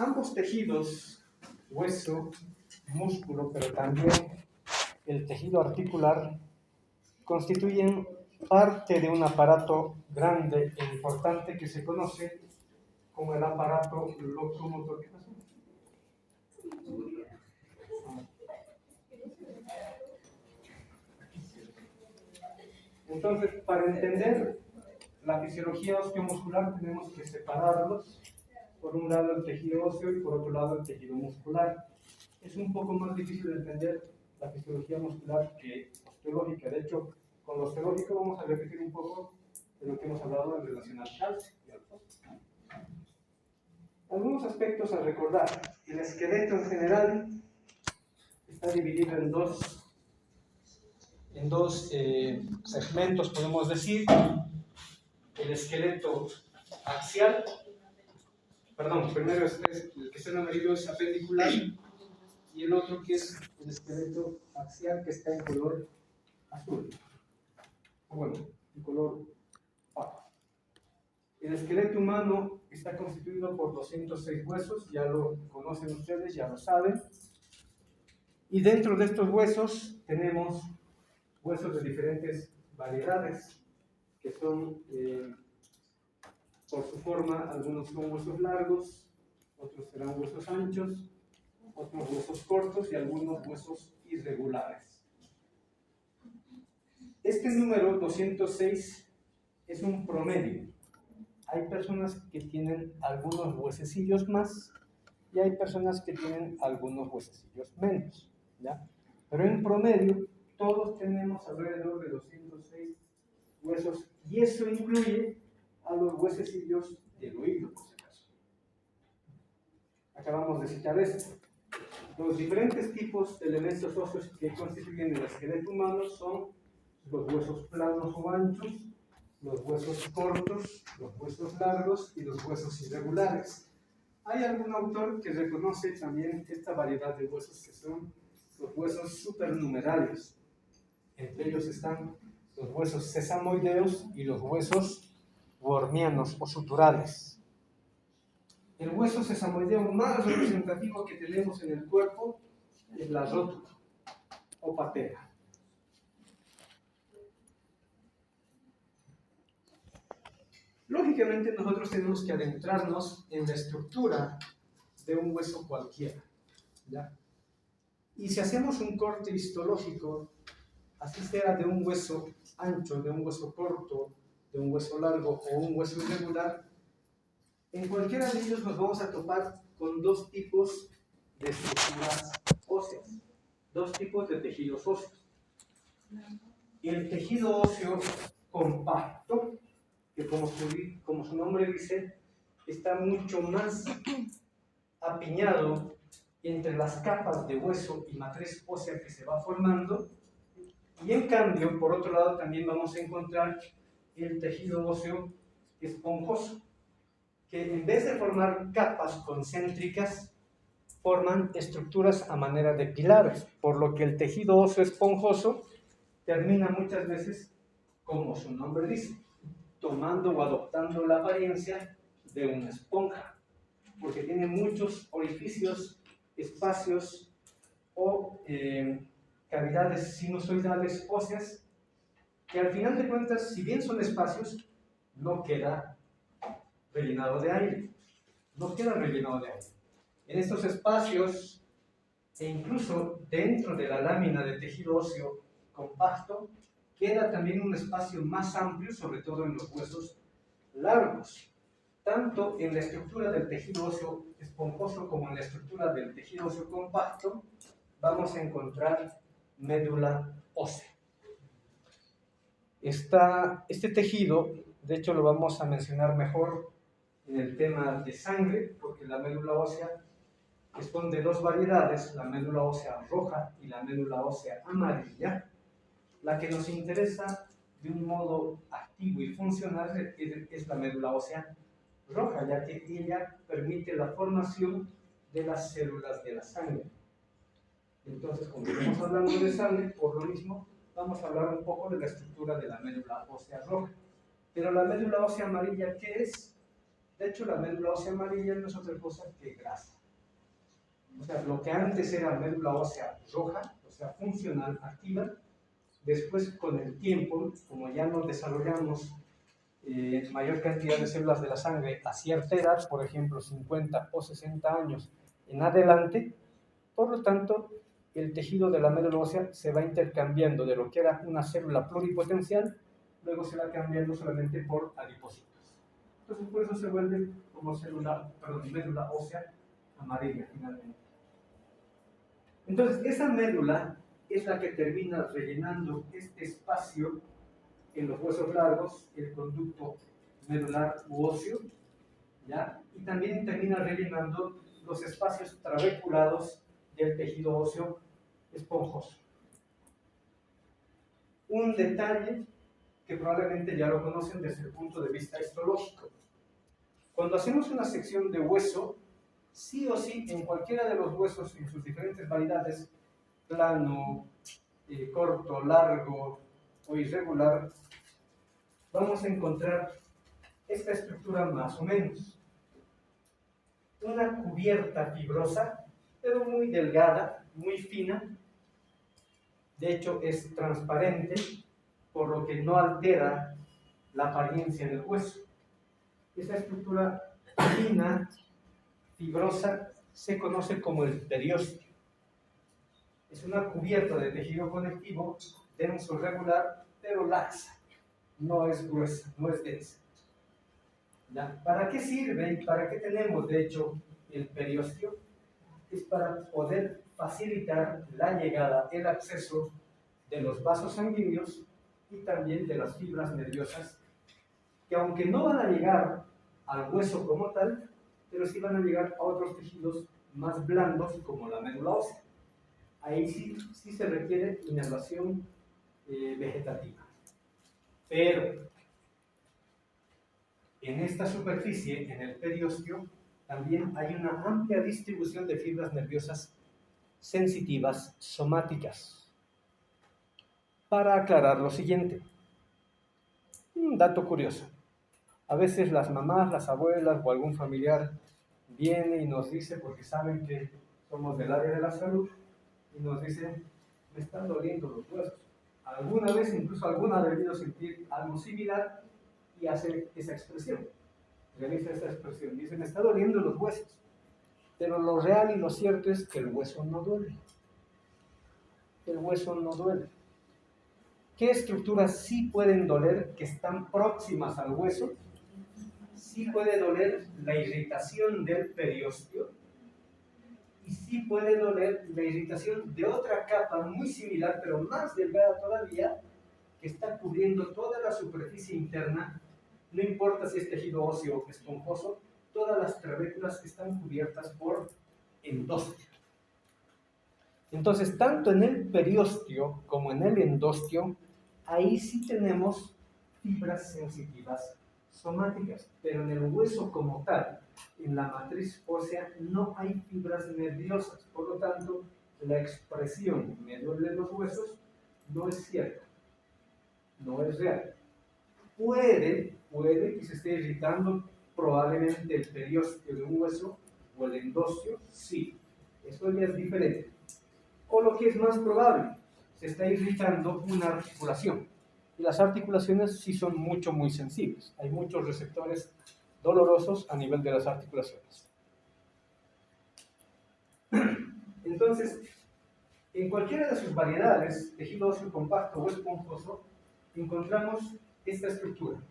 Ambos tejidos, hueso, músculo, pero también el tejido articular, constituyen parte de un aparato grande e importante que se conoce como el aparato locomotor. ¿Qué pasó? Entonces, para entender la fisiología osteomuscular tenemos que separarlos. Por un lado el tejido óseo y por otro lado el tejido muscular. Es un poco más difícil de entender la fisiología muscular que osteológica. De hecho, con lo osteológico vamos a repetir un poco de lo que hemos hablado en relación al calcio y al fósforo. Algunos aspectos a recordar. El esqueleto en general está dividido en dos segmentos, podemos decir. El esqueleto axial, primero el que está en amarillo es apendicular, y el otro que es el esqueleto axial, que está en color azul, bueno, en color opaco. El esqueleto humano está constituido por 206 huesos, ya lo conocen ustedes, ya lo saben, y dentro de estos huesos tenemos huesos de diferentes variedades, que son, por su forma, algunos son huesos largos, otros serán huesos anchos, otros huesos cortos y algunos huesos irregulares. Este número 206 es un promedio. Hay personas que tienen algunos huesecillos más y hay personas que tienen algunos huesecillos menos, ¿ya? Pero en promedio todos tenemos alrededor de 206 huesos, y eso incluye a los huesecillos del oído, por si acaso. Acabamos de citar esto. Los diferentes tipos de elementos óseos que constituyen el esqueleto humano son los huesos planos o anchos, los huesos cortos, los huesos largos y los huesos irregulares. Hay algún autor que reconoce también esta variedad de huesos, que son los huesos supernumerarios. Entre ellos están los huesos sesamoideos y los huesos wormianos o suturales. El hueso sesamoideo más representativo que tenemos en el cuerpo es la rótula o patela. Lógicamente nosotros tenemos que adentrarnos en la estructura de un hueso cualquiera, ¿ya? Y si hacemos un corte histológico, así sea de un hueso ancho, de un hueso corto, de un hueso largo o un hueso irregular, en cualquiera de ellos nos vamos a topar con dos tipos de estructuras óseas, dos tipos de tejidos óseos. El tejido óseo compacto, que como su nombre dice, está mucho más apiñado entre las capas de hueso y matriz ósea que se va formando, y en cambio, por otro lado, también vamos a encontrar el tejido óseo esponjoso, que en vez de formar capas concéntricas, forman estructuras a manera de pilares, por lo que el tejido óseo esponjoso termina muchas veces, como su nombre dice, tomando o adoptando la apariencia de una esponja, porque tiene muchos orificios, espacios o cavidades sinusoidales óseas, que al final de cuentas, si bien son espacios, no queda rellenado de aire. En estos espacios, e incluso dentro de la lámina de tejido óseo compacto, queda también un espacio más amplio, sobre todo en los huesos largos. Tanto en la estructura del tejido óseo esponjoso como en la estructura del tejido óseo compacto, vamos a encontrar médula ósea. Este tejido, de hecho, lo vamos a mencionar mejor en el tema de sangre, porque la médula ósea son de dos variedades, la médula ósea roja y la médula ósea amarilla. La que nos interesa de un modo activo y funcional es la médula ósea roja, ya que ella permite la formación de las células de la sangre. Entonces, como estamos hablando de sangre, por lo mismo, vamos a hablar un poco de la estructura de la médula ósea roja. Pero la médula ósea amarilla, ¿qué es? De hecho, la médula ósea amarilla no es otra cosa que grasa. O sea, lo que antes era médula ósea roja, o sea, funcional, activa, después con el tiempo, como ya nos desarrollamos mayor cantidad de células de la sangre a cierta edad, por ejemplo 50 o 60 años en adelante, por lo tanto el tejido de la médula ósea se va intercambiando de lo que era una célula pluripotencial, luego se va cambiando solamente por adipocitos. Entonces por eso se vuelve como médula ósea amarilla finalmente. Entonces esa médula es la que termina rellenando este espacio en los huesos largos, el conducto medular u óseo, ¿ya? Y también termina rellenando los espacios trabeculados del tejido óseo esponjoso. Un detalle que probablemente ya lo conocen desde el punto de vista histológico. Cuando hacemos una sección de hueso, sí o sí, en cualquiera de los huesos, en sus diferentes variedades, plano, corto, largo o irregular, vamos a encontrar esta estructura más o menos. Una cubierta fibrosa, pero muy delgada, muy fina. De hecho, es transparente, por lo que no altera la apariencia del hueso. Esa estructura fina, fibrosa, se conoce como el periósteo. Es una cubierta de tejido conectivo denso, regular, pero laxa. No es gruesa, no es densa. ¿Ya? ¿Para qué sirve y para qué tenemos, de hecho, el periósteo? Es para poder facilitar la llegada, el acceso de los vasos sanguíneos y también de las fibras nerviosas, que aunque no van a llegar al hueso como tal, pero sí van a llegar a otros tejidos más blandos como la médula ósea. Ahí sí se requiere inervación vegetativa. Pero en esta superficie, en el periósteo, también hay una amplia distribución de fibras nerviosas sensitivas somáticas. Para aclarar lo siguiente, un dato curioso. A veces las mamás, las abuelas o algún familiar viene y nos dice, porque saben que somos del área de la salud, y nos dicen, me están doliendo los huesos. Alguna vez, incluso alguna ha debido sentir algo similar y hace esa expresión. Realiza esa expresión. Dice, me está doliendo los huesos. Pero lo real y lo cierto es que el hueso no duele. El hueso no duele. ¿Qué estructuras sí pueden doler que están próximas al hueso? Sí puede doler la irritación del periósteo y sí puede doler la irritación de otra capa muy similar, pero más delgada todavía, que está cubriendo toda la superficie interna. No importa si es tejido óseo o esponjoso, todas las trabéculas están cubiertas por endostio. Entonces, tanto en el periósteo como en el endostio, ahí sí tenemos fibras sensitivas somáticas, pero en el hueso como tal, en la matriz ósea, no hay fibras nerviosas. Por lo tanto, la expresión me duelen los huesos no es cierta, no es real. Puede que se esté irritando probablemente el periósteo de un hueso o el endostio, sí, eso ya es diferente. O lo que es más probable, se está irritando una articulación. Y las articulaciones sí son muy sensibles. Hay muchos receptores dolorosos a nivel de las articulaciones. Entonces, en cualquiera de sus variedades, tejido óseo compacto o esponjoso, encontramos esta estructura.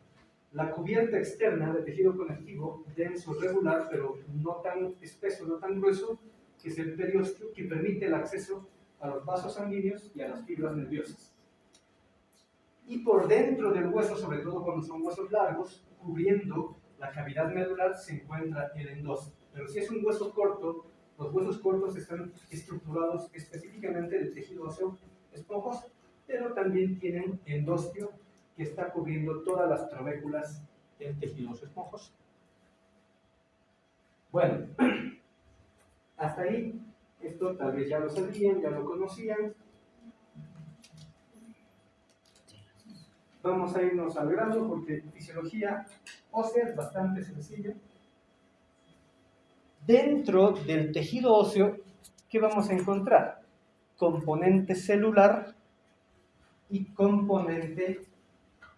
La cubierta externa de tejido conectivo, denso, regular, pero no tan espeso, no tan grueso, que es el periósteo, que permite el acceso a los vasos sanguíneos y a las fibras nerviosas. Y por dentro del hueso, sobre todo cuando son huesos largos, cubriendo la cavidad medular, se encuentra el endostio. Pero si es un hueso corto, los huesos cortos están estructurados específicamente del tejido óseo esponjoso, pero también tienen endostio que está cubriendo todas las trabéculas del tejido óseo esponjoso. Bueno, hasta ahí, esto tal vez ya lo sabían, ya lo conocían. Vamos a irnos al grano porque fisiología ósea es bastante sencillo. Dentro del tejido óseo, ¿qué vamos a encontrar? Componente celular y componente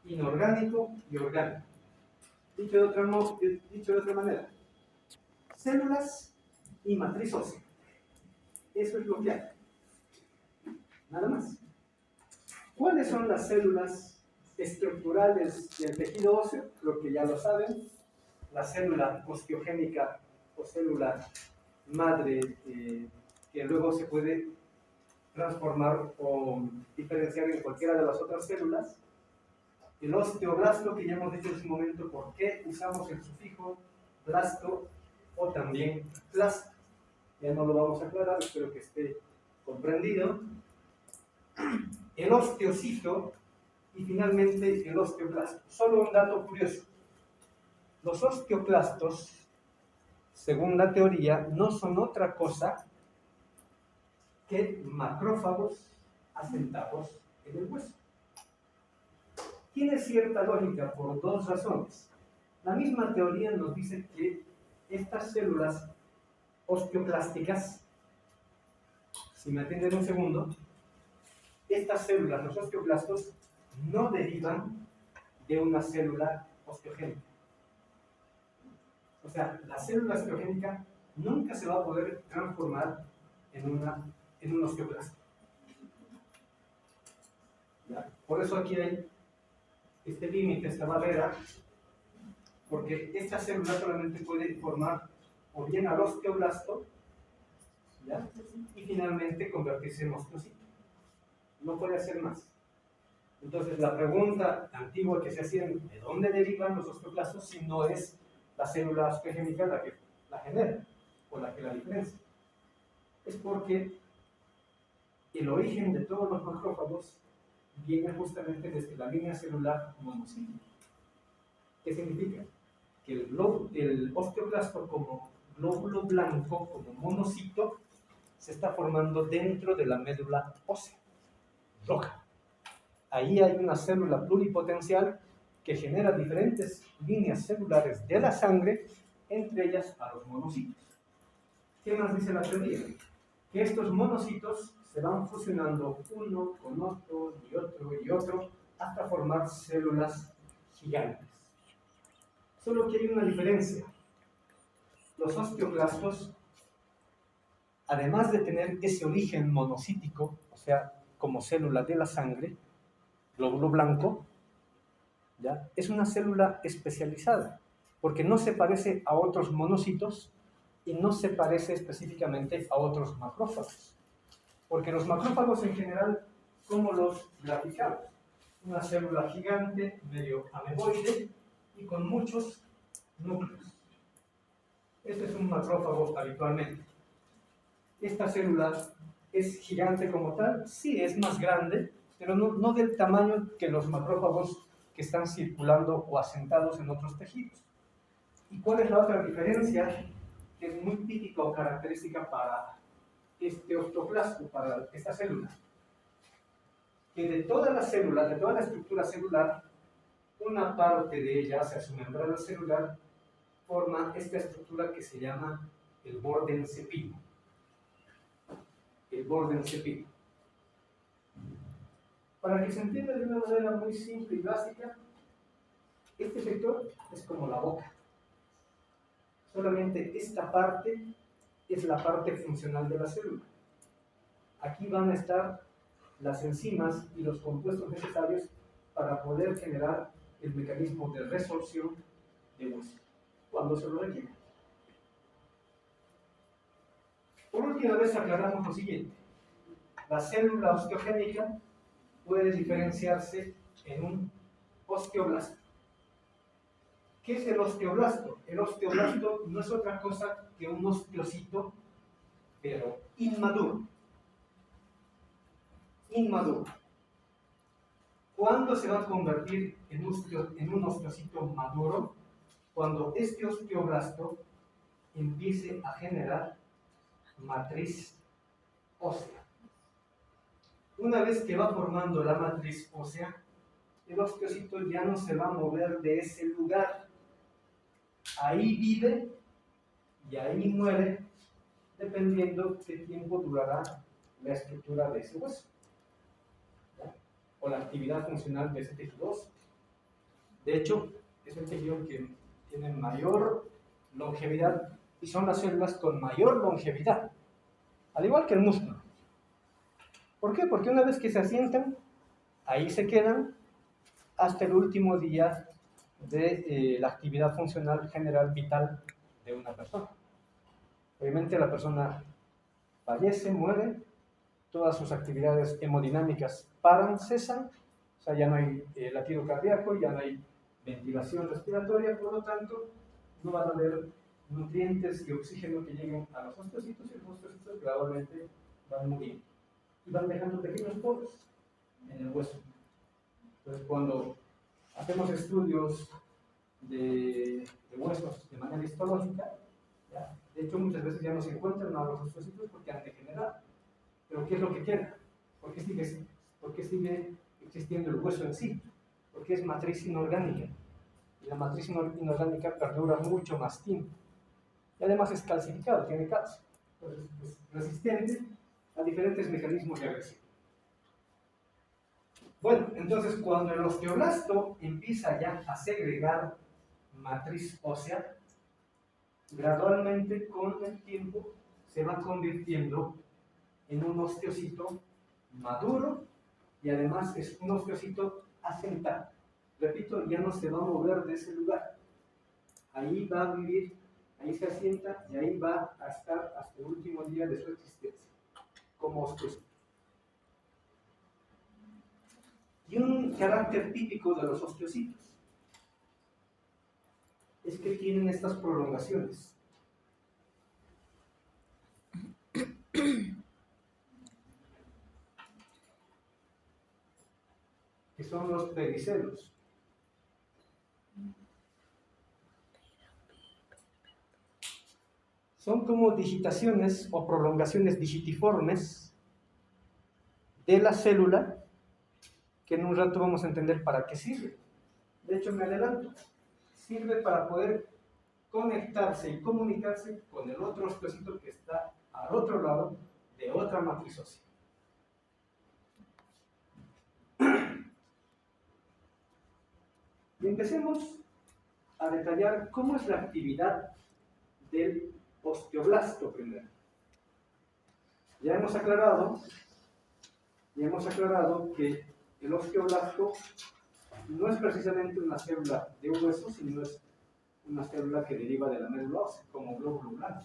inorgánico y orgánico. Dicho de otra manera, células y matriz ósea. Eso es lo que hay. Nada más. ¿Cuáles son las células estructurales del tejido óseo? Creo que ya lo saben. La célula osteogénica o célula madre, que luego se puede transformar o diferenciar en cualquiera de las otras células. El osteoblasto, que ya hemos dicho en su momento por qué usamos el sufijo blasto o también plasto. Ya no lo vamos a aclarar, espero que esté comprendido. El osteocito y finalmente el osteoclasto. Solo un dato curioso. Los osteoclastos, según la teoría, no son otra cosa que macrófagos asentados en el hueso. Tiene cierta lógica por dos razones. La misma teoría nos dice que estas células osteoclásticas, si me atienden un segundo, estas células, los osteoclastos, no derivan de una célula osteogénica. O sea, la célula osteogénica nunca se va a poder transformar en un osteoclasto. ¿Ya? Por eso aquí hay este límite, esta barrera, porque esta célula solamente puede formar o bien al osteoblasto, ¿ya? Y finalmente convertirse en osteocito. No puede hacer más. Entonces, la pregunta antigua que se hacía, ¿de dónde derivan los osteoclastos si no es la célula osteogénica la que la genera o la que la diferencia? Es porque el origen de todos los macrófagos viene justamente desde la línea celular monocítica. ¿Qué significa? Que el osteoclasto como glóbulo blanco, como monocito, se está formando dentro de la médula ósea roja. Ahí hay una célula pluripotencial que genera diferentes líneas celulares de la sangre, entre ellas a los monocitos. ¿Qué más dice la teoría? Que estos monocitos se van fusionando uno con otro y otro hasta formar células gigantes. Solo que hay una diferencia. Los osteoclastos, además de tener ese origen monocítico, o sea, como célula de la sangre, glóbulo blanco, ¿ya? Es una célula especializada, porque no se parece a otros monocitos y no se parece específicamente a otros macrófagos. Porque los macrófagos en general, ¿cómo los graficamos? Una célula gigante, medio ameboide y con muchos núcleos. Este es un macrófago habitualmente. Esta célula es gigante como tal, sí, es más grande, pero no del tamaño que los macrófagos que están circulando o asentados en otros tejidos. ¿Y cuál es la otra diferencia que es muy típica o característica para este osteoclasto, para esta célula? Que de todas las células, de toda la estructura celular, una parte de ella, o sea, su membrana celular, forma esta estructura que se llama el borde en cepillo. El borde en cepillo. Para que se entienda de una manera muy simple y básica, este sector es como la boca. Solamente esta parte es la parte funcional de la célula. Aquí van a estar las enzimas y los compuestos necesarios para poder generar el mecanismo de resorción de hueso, cuando se lo requiere. Por última vez aclaramos lo siguiente. La célula osteogénica puede diferenciarse en un osteoblasto. ¿Qué es el osteoblasto? El osteoblasto no es otra cosa que un osteocito, pero inmaduro. Inmaduro. ¿Cuándo se va a convertir en un osteocito maduro? Cuando este osteoblasto empiece a generar matriz ósea. Una vez que va formando la matriz ósea, el osteocito ya no se va a mover de ese lugar. Ahí vive y ahí muere, dependiendo qué tiempo durará la estructura de ese hueso, ¿ya? O la actividad funcional de ese tejido óseo. De hecho, es el tejido que tiene mayor longevidad y son las células con mayor longevidad, al igual que el músculo. ¿Por qué? Porque una vez que se asientan, ahí se quedan hasta el último día de la actividad funcional general vital de una persona. Obviamente la persona fallece, muere, todas sus actividades hemodinámicas paran, cesan, o sea, ya no hay latido cardíaco, ya no hay ventilación respiratoria, por lo tanto, no van a haber nutrientes y oxígeno que lleguen a los osteocitos y los osteocitos gradualmente van muriendo y van dejando pequeños poros en el hueso. Entonces, cuando hacemos estudios de huesos de manera histológica, ¿ya? De hecho, muchas veces ya no se encuentran a los osteocitos porque han degenerado. Pero ¿qué es lo que queda? ¿Por qué sigue existiendo el hueso en sí? Porque es matriz inorgánica. Y la matriz inorgánica perdura mucho más tiempo. Y además es calcificado, tiene calcio. Entonces es resistente a diferentes mecanismos de agresión. Bueno, entonces cuando el osteoblasto empieza ya a segregar matriz ósea, gradualmente con el tiempo se va convirtiendo en un osteocito maduro y además es un osteocito asentado. Repito, ya no se va a mover de ese lugar. Ahí va a vivir, ahí se asienta y ahí va a estar hasta el último día de su existencia, como osteocito. Y un carácter típico de los osteocitos es que tienen estas prolongaciones. Que son los pedicelos. Son como digitaciones o prolongaciones digitiformes de la célula que en un rato vamos a entender para qué sirve. De hecho, me adelanto. Sirve para poder conectarse y comunicarse con el otro osteocito que está al otro lado de otra matriz ósea. Y empecemos a detallar cómo es la actividad del osteoblasto primero. Ya hemos aclarado que el osteoblasto no es precisamente una célula de un hueso, sino es una célula que deriva de la médula ósea, como glóbulo blanco.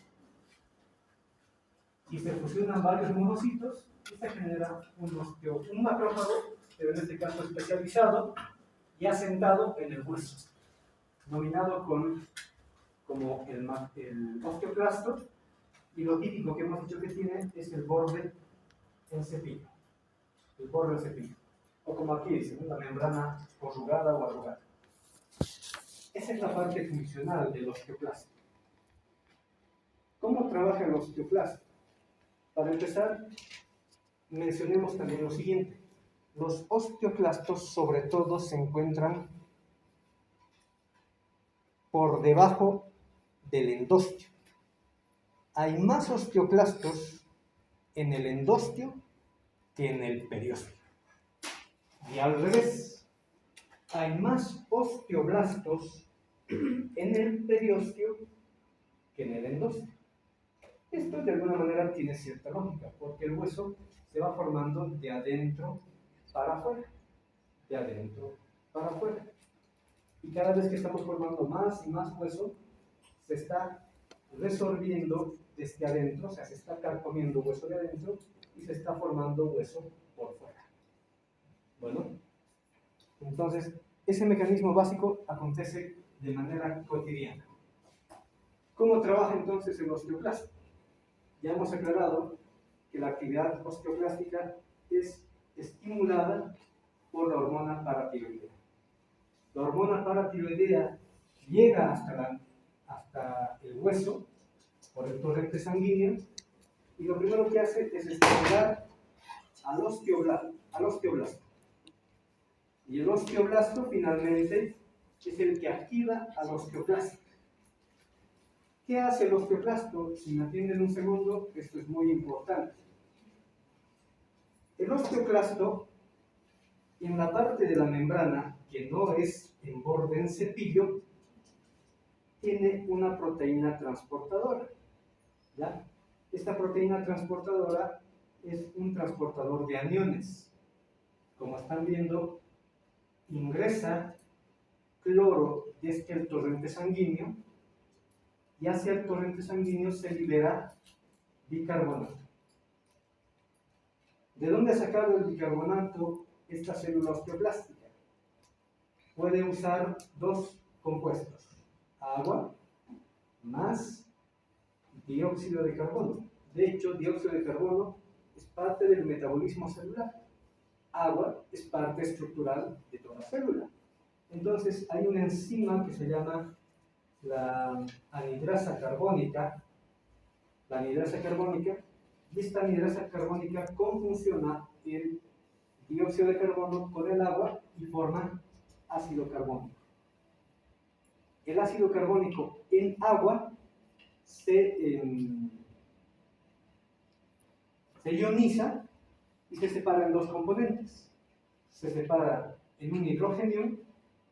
Y se fusionan varios monocitos y se genera un macrófago, pero en este caso especializado y asentado en el hueso, dominado como el osteoclasto, y lo típico que hemos dicho que tiene es el borde en cepillo, o como aquí dicen, la membrana corrugada o arrugada. Esa es la parte funcional del osteoclasto. ¿Cómo trabaja el osteoclasto? Para empezar, mencionemos también lo siguiente. Los osteoclastos sobre todo se encuentran por debajo del endostio. Hay más osteoclastos en el endostio que en el periósteo. Y al revés, hay más osteoblastos en el periósteo que en el endostio. Esto de alguna manera tiene cierta lógica, porque el hueso se va formando de adentro para afuera, de adentro para afuera. Y cada vez que estamos formando más y más hueso, se está resorbiendo desde adentro, o sea, se está carcomiendo hueso de adentro y se está formando hueso por fuera. Bueno, entonces, ese mecanismo básico acontece de manera cotidiana. ¿Cómo trabaja entonces el osteoclasto? Ya hemos aclarado que la actividad osteoclástica es estimulada por la hormona paratiroidea. La hormona paratiroidea llega hasta el hueso por el torrente sanguíneo y lo primero que hace es estimular al osteoblasto. Y el osteoblasto finalmente es el que activa al osteoclasto. ¿Qué hace el osteoclasto? Si me atienden un segundo, esto es muy importante. El osteoclasto, en la parte de la membrana, que no es en borde en cepillo, tiene una proteína transportadora, ¿ya? Esta proteína transportadora es un transportador de aniones. Como están viendo, ingresa cloro desde el torrente sanguíneo y hacia el torrente sanguíneo se libera bicarbonato. ¿De dónde ha sacado el bicarbonato esta célula osteoplástica? Puede usar dos compuestos, agua más dióxido de carbono. De hecho, dióxido de carbono es parte del metabolismo celular. Agua es parte estructural de toda célula. Entonces, hay una enzima que se llama la anhidrasa carbónica. La anhidrasa carbónica, y esta anhidrasa carbónica confusiona el dióxido de carbono con el agua y forma ácido carbónico. El ácido carbónico en agua se ioniza y se separa en dos componentes. Se separa en un hidrógeno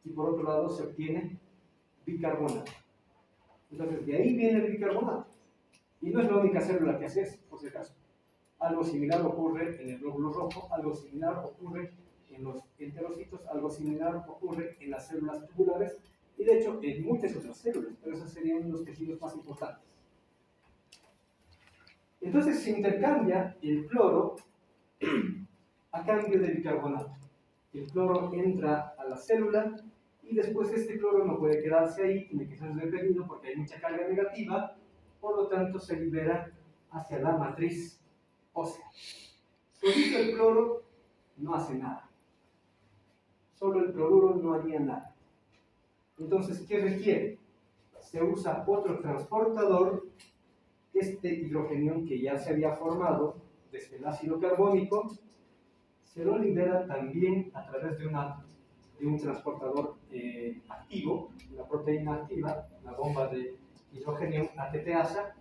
y por otro lado se obtiene bicarbonato. Entonces, de ahí viene el bicarbonato. Y no es la única célula que hace eso, por si acaso. Algo similar ocurre en el glóbulo rojo, algo similar ocurre en los enterocitos, algo similar ocurre en las células tubulares y de hecho en muchas otras células, pero esos serían los tejidos más importantes. Entonces se intercambia el cloro a cambio de bicarbonato. El cloro entra a la célula y después este cloro no puede quedarse ahí, tiene que ser repelido porque hay mucha carga negativa, por lo tanto se libera hacia la matriz ósea. Solito el cloro no hace nada. Solo el cloruro no haría nada. Entonces, ¿qué requiere? Se usa otro transportador, este hidrogenión que ya se había formado desde el ácido carbónico, se lo libera también a través de un transportador activo, la proteína activa, la bomba de hidrógeno ATPasa,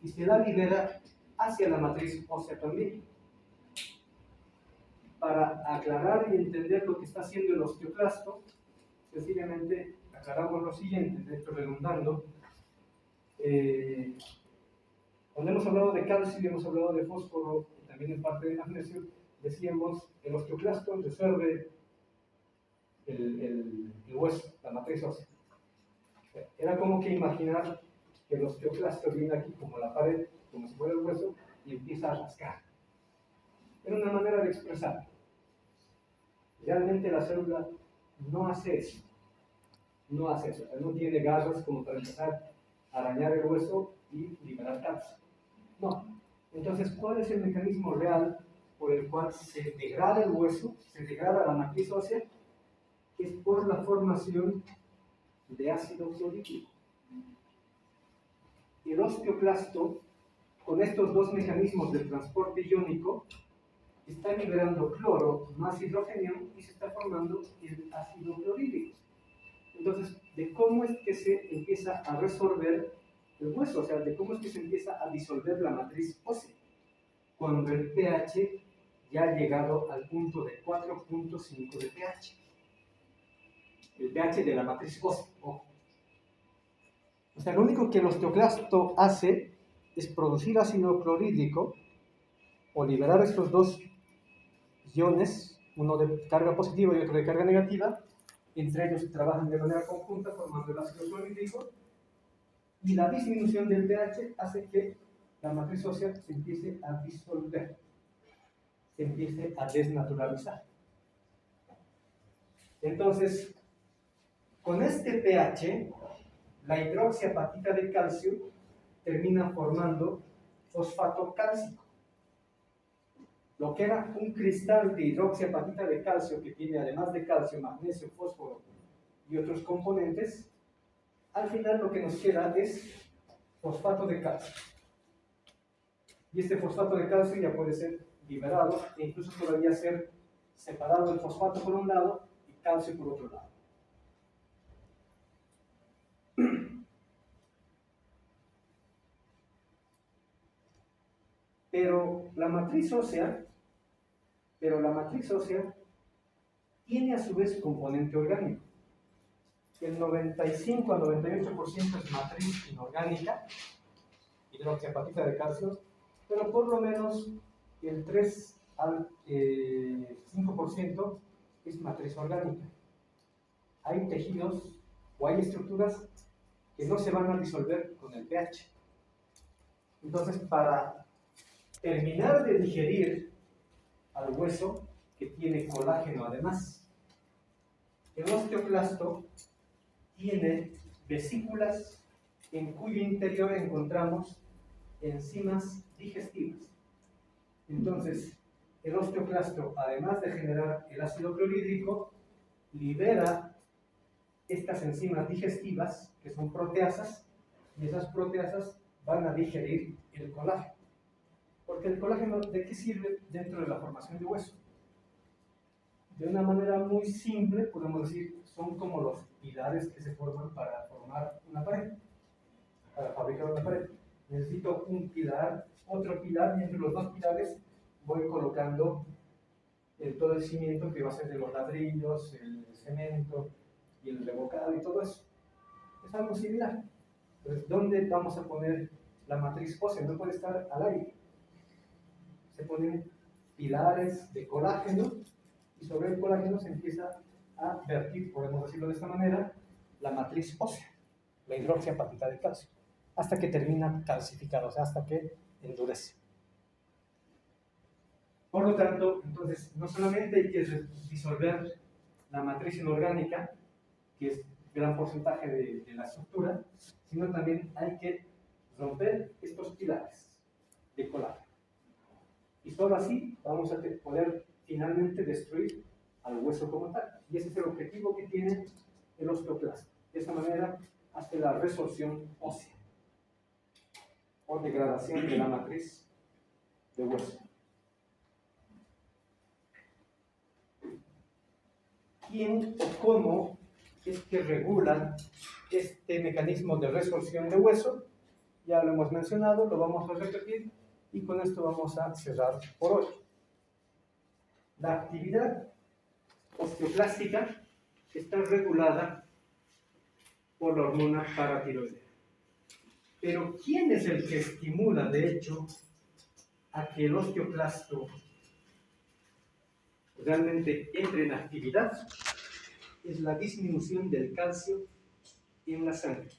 y se la libera hacia la matriz ósea también. Para aclarar y entender lo que está haciendo el osteoclasto, sencillamente aclaramos lo siguiente, de hecho redundando. Cuando hemos hablado de calcio y hemos hablado de fósforo, y también en parte de magnesio, decíamos el osteoclasto resuelve el hueso, la matriz ósea. Era como que imaginar que el osteoclasto viene aquí como la pared, como si fuera el hueso, y empieza a rascar. Era una manera de expresar. Realmente la célula no hace eso. No hace eso. No tiene garras como para empezar a arañar el hueso y liberar calcio. No. Entonces, ¿cuál es el mecanismo real por el cual se degrada el hueso, se degrada la matriz ósea? Es por la formación de ácido clorhídrico. El osteoclasto, con estos dos mecanismos de transporte iónico, está liberando cloro más hidrógeno y se está formando el ácido clorhídrico. Entonces, de cómo es que se empieza a resolver el hueso, o sea, de cómo es que se empieza a disolver la matriz ósea, cuando el pH ya ha llegado al punto de 4.5 de pH. El pH de la matriz ósea, ojo. O sea, lo único que el osteoclasto hace es producir ácido clorhídrico o liberar estos dos iones, uno de carga positiva y otro de carga negativa, entre ellos trabajan de manera conjunta formando el ácido clorhídrico, y la disminución del pH hace que la matriz ósea se empiece a disolver, se empiece a desnaturalizar. Entonces, con este pH, la hidroxiapatita de calcio termina formando fosfato cálcico. Lo que era un cristal de hidroxiapatita de calcio que tiene además de calcio, magnesio, fósforo y otros componentes, al final lo que nos queda es fosfato de calcio. Y este fosfato de calcio ya puede ser liberado e incluso todavía ser separado el fosfato por un lado y calcio por otro lado. Pero la matriz ósea tiene a su vez componente orgánico. El 95 a 98% es matriz inorgánica, hidroxiapatita de calcio, pero por lo menos el 3 al 5% es matriz orgánica. Hay tejidos o hay estructuras que no se van a disolver con el pH. Entonces, para terminar de digerir al hueso, que tiene colágeno además, el osteoclasto tiene vesículas en cuyo interior encontramos enzimas digestivas. Entonces, el osteoclasto, además de generar el ácido clorhídrico, libera estas enzimas digestivas, que son proteasas, y esas proteasas van a digerir el colágeno. Porque el colágeno, ¿de qué sirve dentro de la formación de hueso? De una manera muy simple, podemos decir, son como los pilares que se forman para formar una pared, para fabricar una pared. Necesito un pilar, otro pilar, y entre los dos pilares voy colocando todo el cimiento que va a ser de los ladrillos, el cemento y el revocado y todo eso. Es algo similar. Entonces, ¿dónde vamos a poner la matriz ósea? No puede estar al aire. Se ponen pilares de colágeno y sobre el colágeno se empieza a vertir, podemos decirlo de esta manera, la matriz ósea, la hidroxiapatita de calcio, hasta que termina calcificada, o sea, hasta que endurece. Por lo tanto, entonces, no solamente hay que disolver la matriz inorgánica, que es gran porcentaje de la estructura, sino también hay que romper estos pilares de colágeno. Y solo así vamos a poder finalmente destruir al hueso como tal. Y ese es el objetivo que tiene el osteoclasto. De esa manera hace la resorción ósea o degradación de la matriz de hueso. ¿Quién o cómo es que regula este mecanismo de resorción de hueso? Ya lo hemos mencionado, lo vamos a repetir y con esto vamos a cerrar por hoy. La actividad osteoclástica está regulada por la hormona paratiroidea. Pero ¿quién es el que estimula, de hecho, a que el osteoclasto realmente entre en actividad? Es la disminución del calcio en la sangre.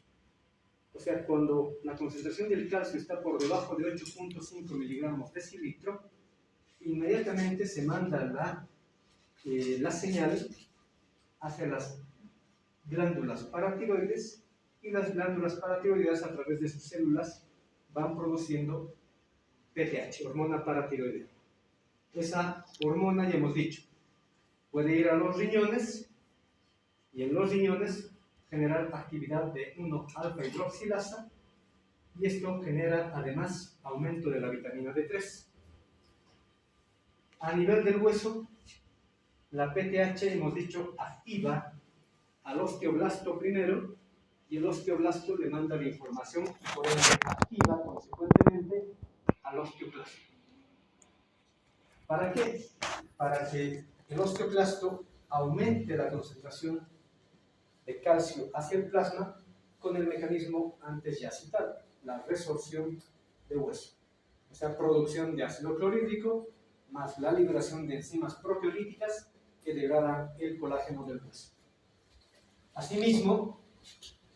O sea, cuando la concentración del calcio está por debajo de 8.5 miligramos decilitro, inmediatamente se manda la señal hacia las glándulas paratiroides, y las glándulas paratiroideas a través de sus células van produciendo PTH, hormona paratiroidea. Esa hormona, ya hemos dicho, puede ir a los riñones y en los riñones generar actividad de 1-alfa-hidroxilasa, y esto genera además aumento de la vitamina D3. A nivel del hueso, la PTH, hemos dicho, activa al osteoblasto primero, y el osteoblasto le manda la información y por ende activa consecuentemente al osteoclasto. ¿Para qué? Para que el osteoclasto aumente la concentración de calcio hacia el plasma con el mecanismo antes ya citado, la resorción de hueso. O sea, producción de ácido clorhídrico más la liberación de enzimas proteolíticas que degradan el colágeno del hueso. Asimismo,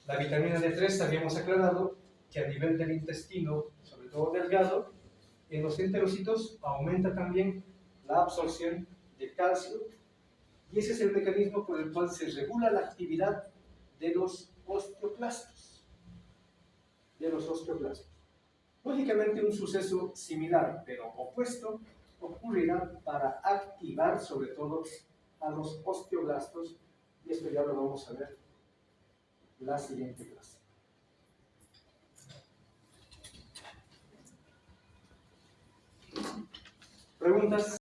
la vitamina D3 habíamos aclarado que a nivel del intestino, sobre todo delgado, en los enterocitos aumenta también la absorción de calcio, y ese es el mecanismo por el cual se regula la actividad de los osteoclastos. Lógicamente, un suceso similar, pero opuesto, ocurrirá para activar sobre todo a los osteoblastos, y esto ya lo vamos a ver la siguiente clase. ¿Preguntas?